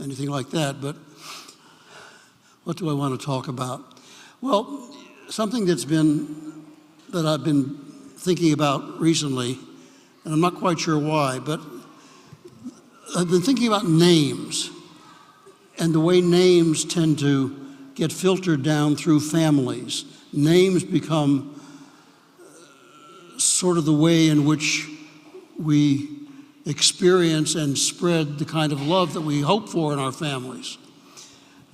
anything like that, but what do I want to talk about? Well, something that I've been thinking about recently, and I'm not quite sure why, but I've been thinking about names and the way names tend to get filtered down through families. Names become sort of the way in which we experience and spread the kind of love that we hope for in our families.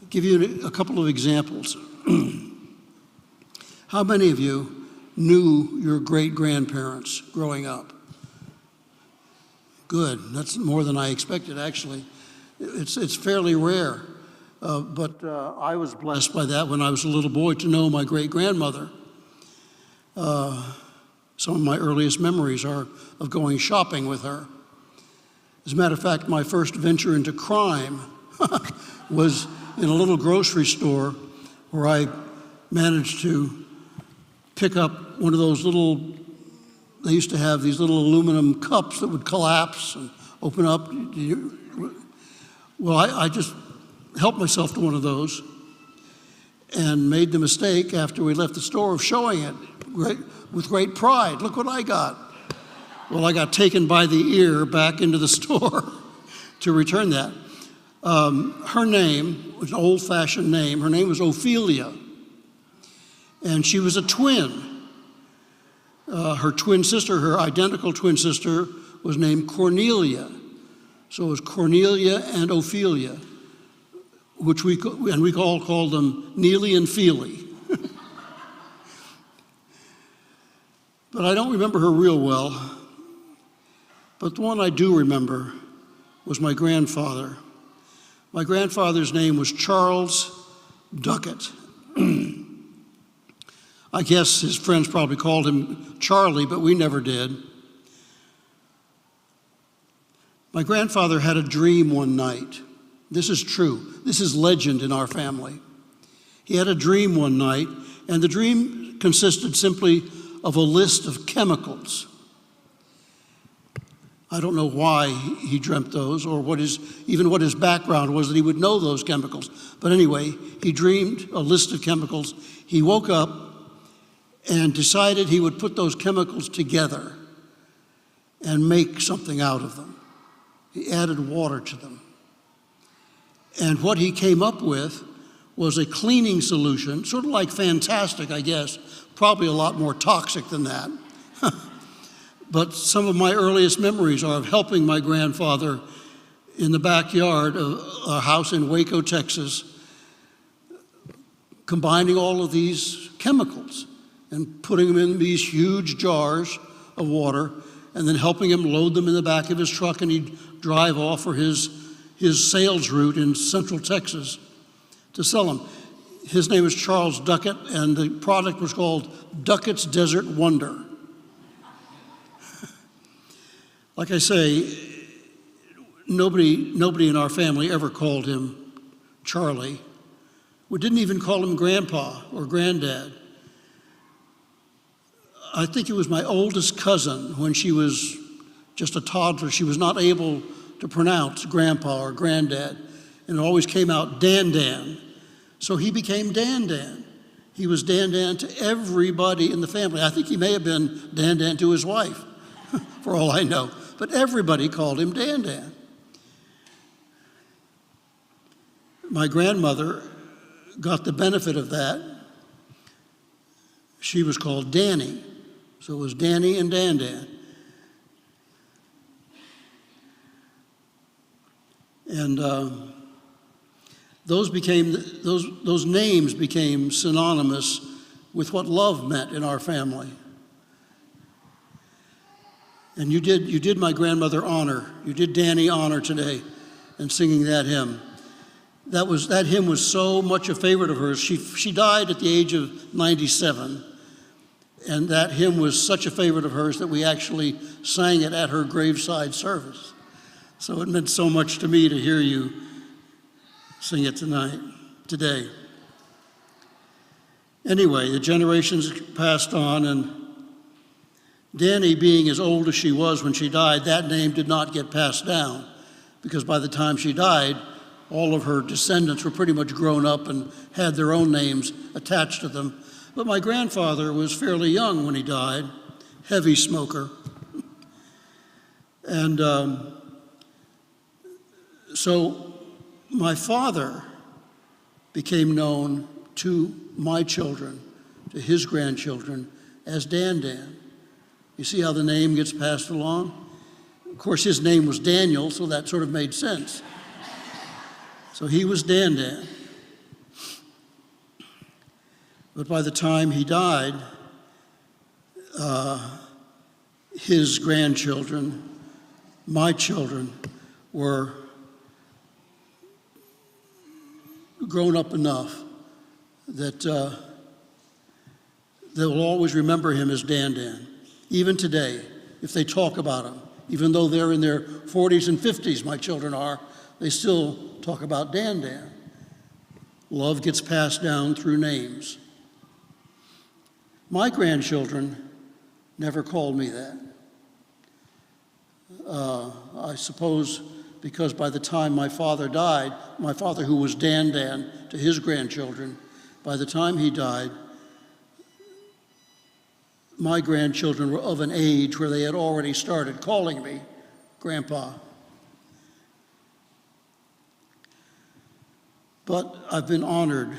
I'll give you a couple of examples. How many of you knew your great-grandparents growing up? Good, that's more than I expected, actually. It's fairly rare, but I was blessed by that when I was a little boy to know my great-grandmother. Some of my earliest memories are of going shopping with her. As a matter of fact, my first venture into crime was in a little grocery store where I managed to pick up one of those they used to have these little aluminum cups that would collapse and open up. Well, I just helped myself to one of those and made the mistake after we left the store of showing it with great pride. Look what I got. Well, I got taken by the ear back into the store to return that. Her name was an old-fashioned name. Her name was Ophelia, and she was a twin. Her twin sister, her identical twin sister, was named Cornelia. So it was Cornelia and Ophelia, which we all called them Neely and Feely. But I don't remember her real well. But the one I do remember was my grandfather. My grandfather's name was Charles Duckett. I guess his friends probably called him Charlie, but we never did. My grandfather had a dream one night. This is true. This is legend in our family. He had a dream one night, and the dream consisted simply of a list of chemicals. I don't know why he dreamt those or what his background was that he would know those chemicals. But anyway, he dreamed a list of chemicals. He woke up and decided he would put those chemicals together and make something out of them. He added water to them. And what he came up with was a cleaning solution, sort of like Fantastic, I guess, probably a lot more toxic than that. But some of my earliest memories are of helping my grandfather in the backyard of a house in Waco, Texas, combining all of these chemicals and putting them in these huge jars of water and then helping him load them in the back of his truck, and he'd drive off for his sales route in Central Texas to sell them. His name was Charles Duckett, and the product was called Duckett's Desert Wonder. Like I say, nobody in our family ever called him Charlie. We didn't even call him Grandpa or Granddad. I think it was my oldest cousin, when she was just a toddler, she was not able to pronounce Grandpa or Granddad, and it always came out Dan Dan. So he became Dan Dan. He was Dan Dan to everybody in the family. I think he may have been Dan Dan to his wife, for all I know. But everybody called him Dan Dan. My grandmother got the benefit of that. She was called Danny, so it was Danny and Dan Dan. And those names became synonymous with what love meant in our family. And you did my grandmother honor. You did Danny honor today in singing that hymn. That hymn was so much a favorite of hers. She died at the age of 97, and that hymn was such a favorite of hers that we actually sang it at her graveside service. So it meant so much to me to hear you sing it today. Anyway, the generations passed on, and Danny, being as old as she was when she died, that name did not get passed down, because by the time she died, all of her descendants were pretty much grown up and had their own names attached to them. But my grandfather was fairly young when he died, heavy smoker. And so my father became known to my children, to his grandchildren, as Dan Dan. You see how the name gets passed along? Of course, his name was Daniel, so that sort of made sense. So he was Dan Dan. But by the time he died, his grandchildren, my children, were grown up enough that they will always remember him as Dan Dan. Even today, if they talk about him, even though they're in their 40s and 50s, my children are, they still talk about Dan Dan. Love gets passed down through names. My grandchildren never called me that. I suppose because by the time my father died, my father, who was Dan Dan to his grandchildren, by the time he died, my grandchildren were of an age where they had already started calling me Grandpa. But I've been honored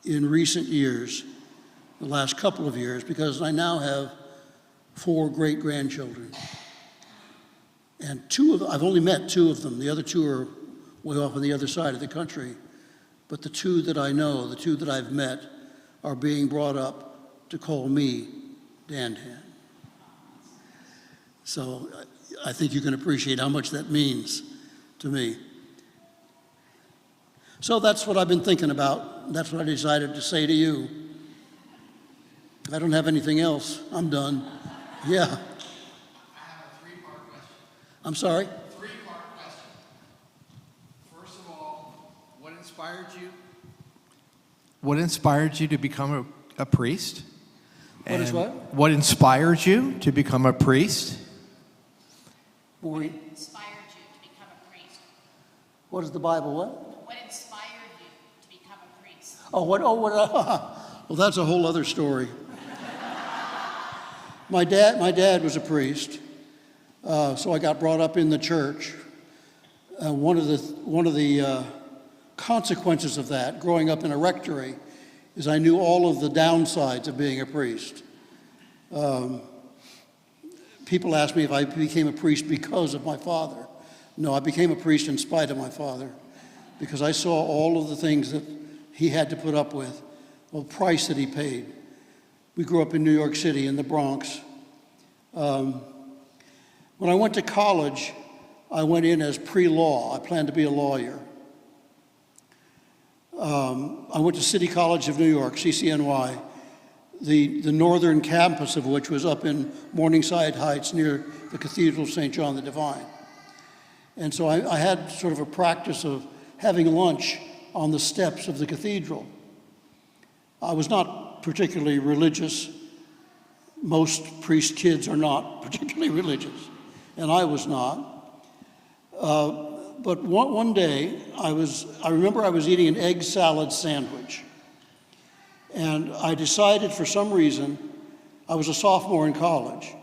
in recent years, the last couple of years, because I now have 4 great-grandchildren. And I've only met 2 of them. The other 2 are way off on the other side of the country. But the 2 that I know, the 2 that I've met, are being brought up to call me Dan Dan. So I think you can appreciate how much that means to me. So that's what I've been thinking about. That's what I decided to say to you. I don't have anything else. I'm done. Yeah. I have a 3-part question. I'm sorry? 3-part question. First of all, what inspired you? What inspired you to become a priest? What is what? What inspired you to become a priest? What inspired you to become a priest? What is the Bible, what? What inspired you to become a priest? Well, that's a whole other story. My dad was a priest, so I got brought up in the church. One of the consequences of that, growing up in a rectory, is I knew all of the downsides of being a priest. People ask me if I became a priest because of my father. No, I became a priest in spite of my father, because I saw all of the things that he had to put up with, the price that he paid. We grew up in New York City, in the Bronx. When I went to college, I went in as pre-law. I planned to be a lawyer. I went to City College of New York, CCNY, the northern campus of which was up in Morningside Heights near the Cathedral of St. John the Divine. And so I had sort of a practice of having lunch on the steps of the cathedral. I was not particularly religious. Most priest kids are not particularly religious, and I was not. But one day, I remember I was eating an egg salad sandwich, and I decided for some reason, I was a sophomore in college.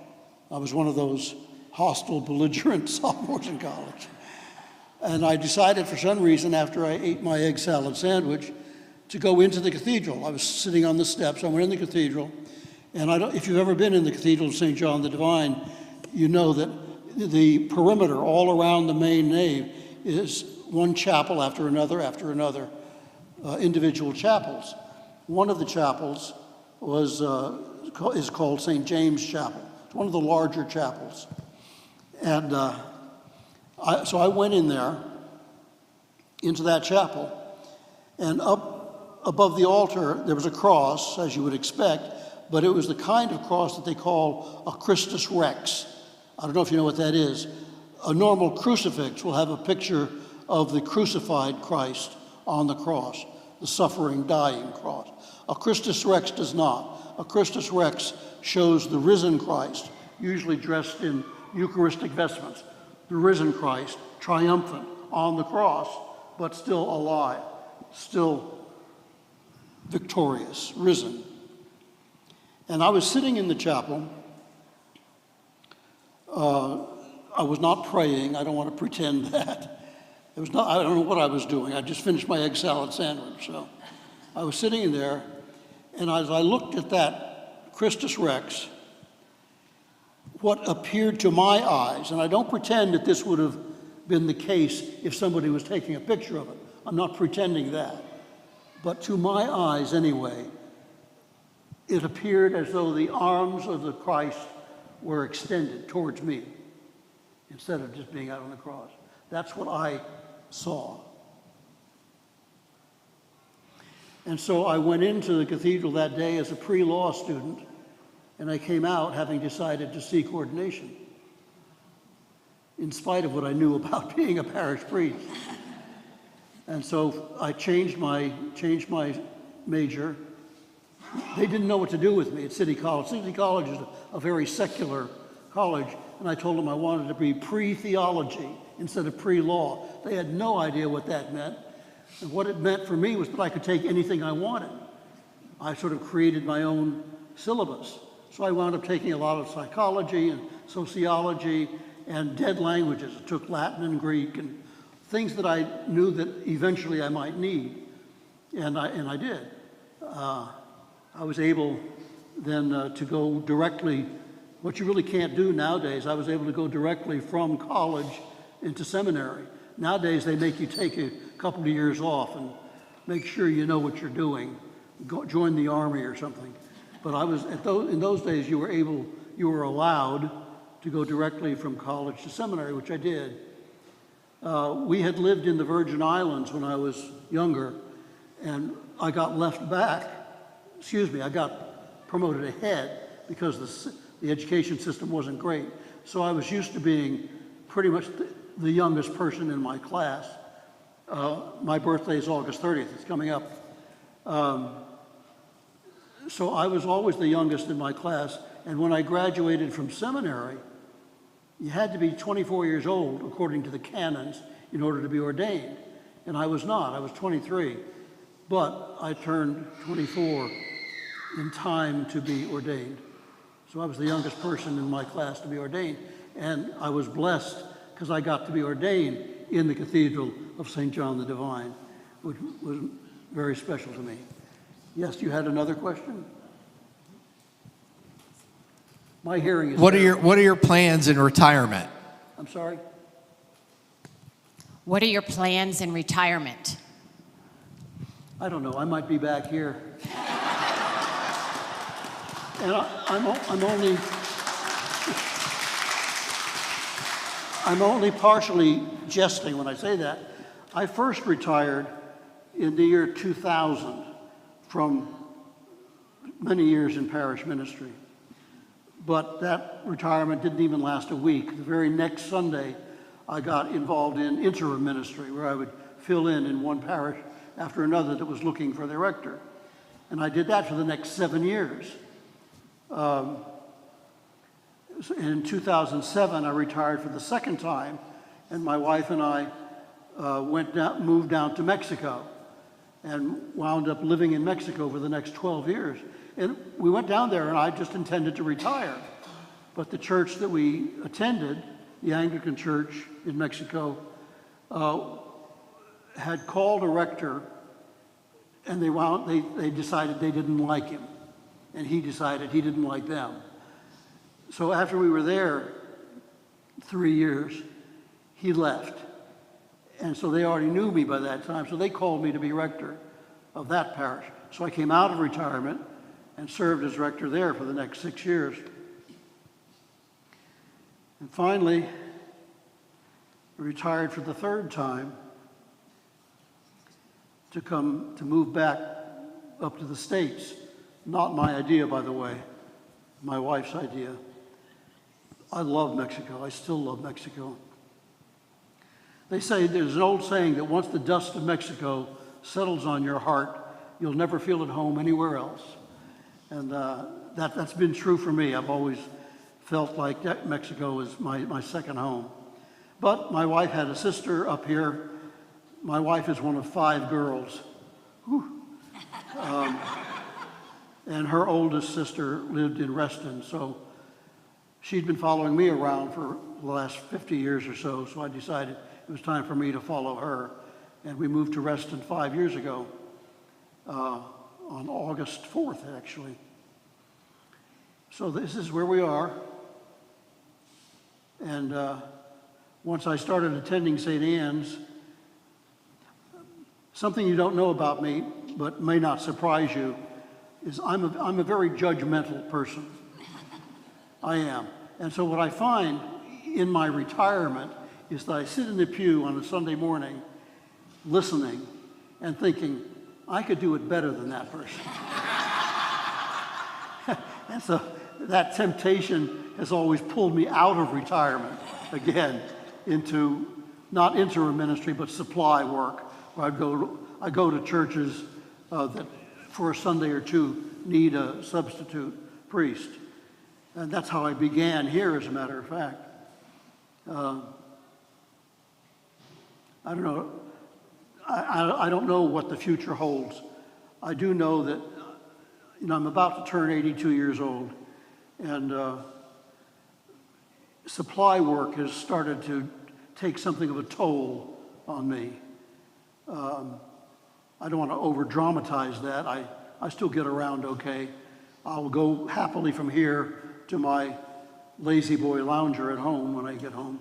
I was one of those hostile, belligerent sophomores in college. And I decided for some reason, after I ate my egg salad sandwich, to go into the cathedral. I was sitting on the steps. I went in the cathedral, and if you've ever been in the Cathedral of St. John the Divine, you know that the perimeter all around the main nave is one chapel after another, individual chapels. One of the chapels is called St. James Chapel. It's one of the larger chapels. And so I went in there, into that chapel, and up above the altar, there was a cross, as you would expect, but it was the kind of cross that they call a Christus Rex. I don't know if you know what that is. A normal crucifix will have a picture of the crucified Christ on the cross, the suffering, dying cross. A Christus Rex does not. A Christus Rex shows the risen Christ, usually dressed in Eucharistic vestments, the risen Christ, triumphant on the cross, but still alive, still victorious, risen. And I was sitting in the chapel. I was not praying. I don't want to pretend that. It was not, I don't know what I was doing. I just finished my egg salad sandwich. So I was sitting in there, and as I looked at that Christus Rex, what appeared to my eyes, and I don't pretend that this would have been the case if somebody was taking a picture of it. I'm not pretending that. But to my eyes anyway, it appeared as though the arms of the Christ were extended towards me instead of just being out on the cross. That's what I saw. And so I went into the cathedral that day as a pre-law student, and I came out having decided to seek ordination, in spite of what I knew about being a parish priest. And so I changed my major. They didn't know what to do with me at City College. City College is a very secular college, and I told them I wanted to be pre-theology instead of pre-law. They had no idea what that meant. And what it meant for me was that I could take anything I wanted. I sort of created my own syllabus. So I wound up taking a lot of psychology and sociology and dead languages. I took Latin and Greek and things that I knew that eventually I might need. And I did. I was able then to go directly, what you really can't do nowadays, I was able to go directly from college into seminary. Nowadays they make you take a couple of years off and make sure you know what you're doing. Join the army or something. But I was in those days you were allowed to go directly from college to seminary, which I did. We had lived in the Virgin Islands when I was younger, and I got left back. I got promoted ahead because the education system wasn't great. So I was used to being pretty much the youngest person in my class. My birthday is August 30th. It's coming up. So I was always the youngest in my class. And when I graduated from seminary, you had to be 24 years old, according to the canons, in order to be ordained. And I was not. I was 23. But I turned 24 in time to be ordained. So I was the youngest person in my class to be ordained. And I was blessed because I got to be ordained in the Cathedral of St. John the Divine, which was very special to me. Yes, you had another question? My hearing is What are your plans in retirement? I'm sorry? What are your plans in retirement? I don't know. I might be back here. And I'm only partially jesting when I say that. I first retired in the year 2000 from many years in parish ministry. But that retirement didn't even last a week. The very next Sunday, I got involved in interim ministry, where I would fill in one parish after another that was looking for their rector. And I did that for the next 7 years. In 2007, I retired for the second time, and my wife and I moved down to Mexico and wound up living in Mexico for the next 12 years. And we went down there, and I just intended to retire. But the church that we attended, the Anglican Church in Mexico, had called a rector, and they decided they didn't like him. And he decided he didn't like them. So after we were there 3 years, he left. And so they already knew me by that time, so they called me to be rector of that parish. So I came out of retirement and served as rector there for the next 6 years. And finally, retired for the third time to move back up to the States. Not my idea, by the way, my wife's idea. I love Mexico. I still love Mexico. They say, there's an old saying that once the dust of Mexico settles on your heart, you'll never feel at home anywhere else. And that's been true for me. I've always felt like Mexico is my second home. But my wife had a sister up here My wife is one of 5 girls. Whew. And her oldest sister lived in Reston, so she'd been following me around for the last 50 years or so, so I decided it was time for me to follow her. And we moved to Reston 5 years ago, on August 4th, actually. So this is where we are. And once I started attending St. Anne's, something you don't know about me, but may not surprise you, is I'm a very judgmental person. I am. And so what I find in my retirement is that I sit in the pew on a Sunday morning listening and thinking, I could do it better than that person. And so that temptation has always pulled me out of retirement again into, not interim ministry, but supply work, where I go to churches that for a Sunday or two need a substitute priest. And that's how I began here, as a matter of fact. I don't know. I don't know what the future holds. I do know that, I'm about to turn 82 years old, and supply work has started to take something of a toll on me. I don't want to over-dramatize that. I still get around okay. I'll go happily from here to my lazy boy lounger at home when I get home.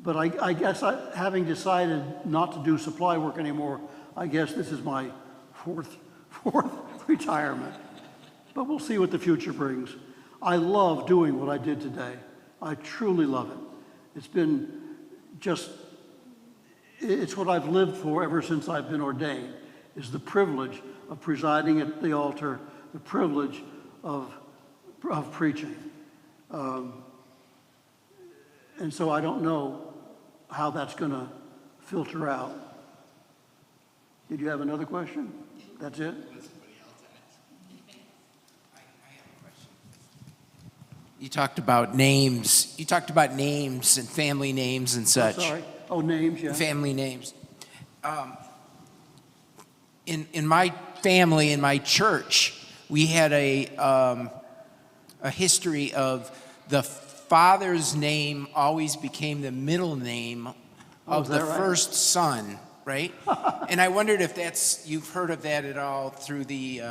But I guess having decided not to do supply work anymore, I guess this is my fourth retirement. But we'll see what the future brings. I love doing what I did today. I truly love it. It's been just, it's what I've lived for ever since I've been ordained, is the privilege of presiding at the altar, the privilege of preaching. And so I don't know how that's going to filter out. Did you have another question? That's it? You talked about names. You talked about names and family names and such. Sorry. Oh, names, yeah. Family names. In my family, in my church, we had a history of the father's name always became the middle name of the first son, right? And I wondered if you've heard of that at all through the,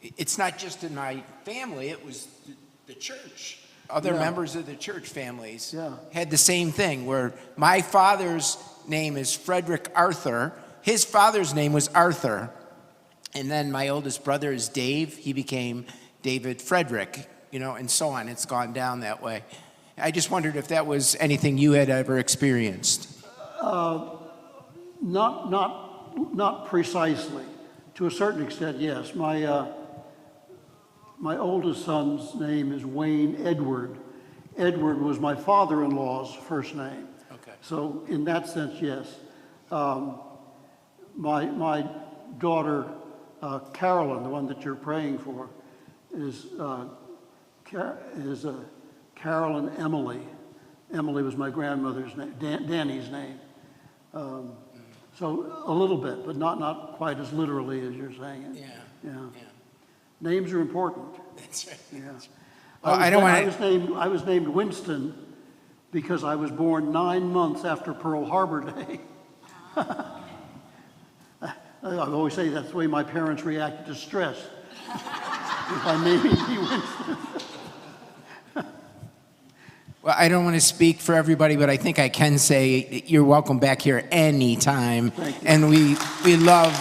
it's not just in my family, it was the church. Other members of the church families had the same thing, where my father's name is Frederick Arthur. His father's name was Arthur. And then my oldest brother is Dave. He became David Frederick, and so on. It's gone down that way. I just wondered if that was anything you had ever experienced. Not precisely. To a certain extent, yes. My oldest son's name is Wayne Edward. Edward was my father-in-law's first name. Okay. So in that sense, yes. My daughter, Carolyn, the one that you're praying for, is Carolyn Emily. Emily was my grandmother's name, Danny's name. So a little bit, but not quite as literally as you're saying it. Yeah. Names are important. That's right. Yeah. Well, I was named Winston because I was born 9 months after Pearl Harbor Day. I always say that's the way my parents reacted to stress. If I named me Winston. Well, I don't want to speak for everybody, but I think I can say you're welcome back here anytime. Thank you. And we love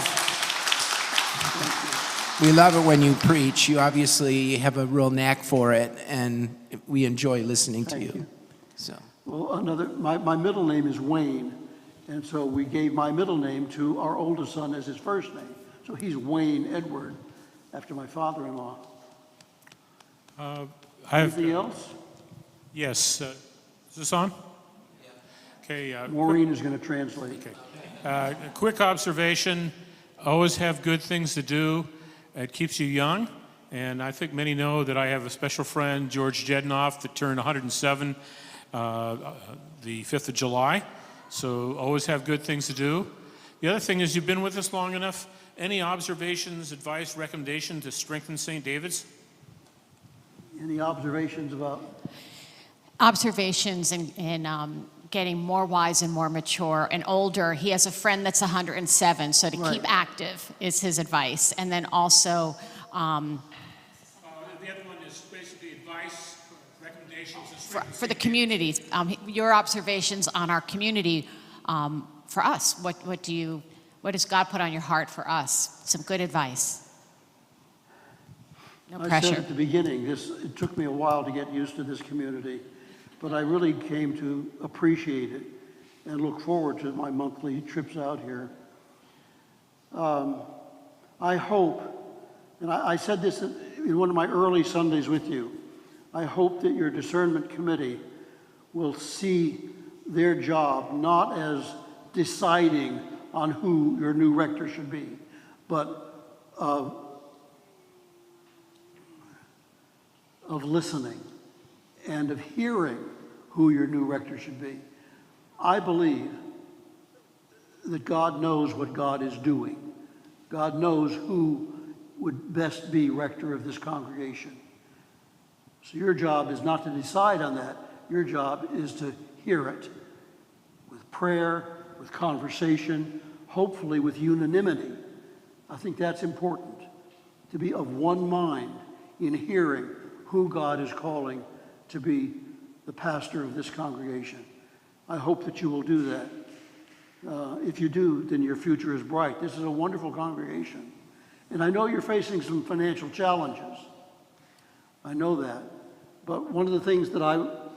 it when you preach. You obviously have a real knack for it, and we enjoy listening to you. So. Well, my middle name is Wayne, and so we gave my middle name to our oldest son as his first name. So he's Wayne Edward, after my father-in-law. Anything else? Yes. Is this on? Yeah. Okay. Maureen is going to translate. Okay. A quick observation, always have good things to do. It keeps you young. And I think many know that I have a special friend, George Jednoff, that turned 107 the 5th of July. So always have good things to do. The other thing is you've been with us long enough. Any observations, advice, recommendation to strengthen St. David's? Any observations about? Observations in getting more wise and more mature and older. He has a friend that's 107, so to Right. keep active is his advice. And then also, The other one is basically advice, recommendations to strengthen for the community, your observations on our community for us. What does God put on your heart for us? Some good advice. No I said pressure. at the beginning, it took me a while to get used to this community, but I really came to appreciate it and look forward to my monthly trips out here. I hope, and I said this in one of my early Sundays with you, I hope that your discernment committee will see their job not as deciding on who your new rector should be, but of listening and of hearing who your new rector should be. I believe that God knows what God is doing. God knows who would best be rector of this congregation. So your job is not to decide on that. Your job is to hear it with prayer, with conversation, hopefully with unanimity. I think that's important, to be of one mind in hearing who God is calling to be the pastor of this congregation. I hope that you will do that. If you do, then your future is bright. This is a wonderful congregation. And I know you're facing some financial challenges. I know that. But one of the things that I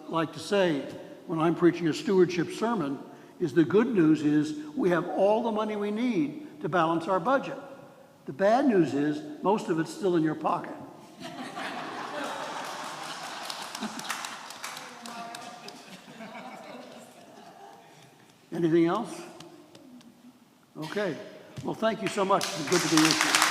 like to say when I'm preaching a stewardship sermon is the good news is we have all the money we need to balance our budget. The bad news is most of it's still in your pocket. Anything else? Okay. Well, thank you so much. It's good to be with you.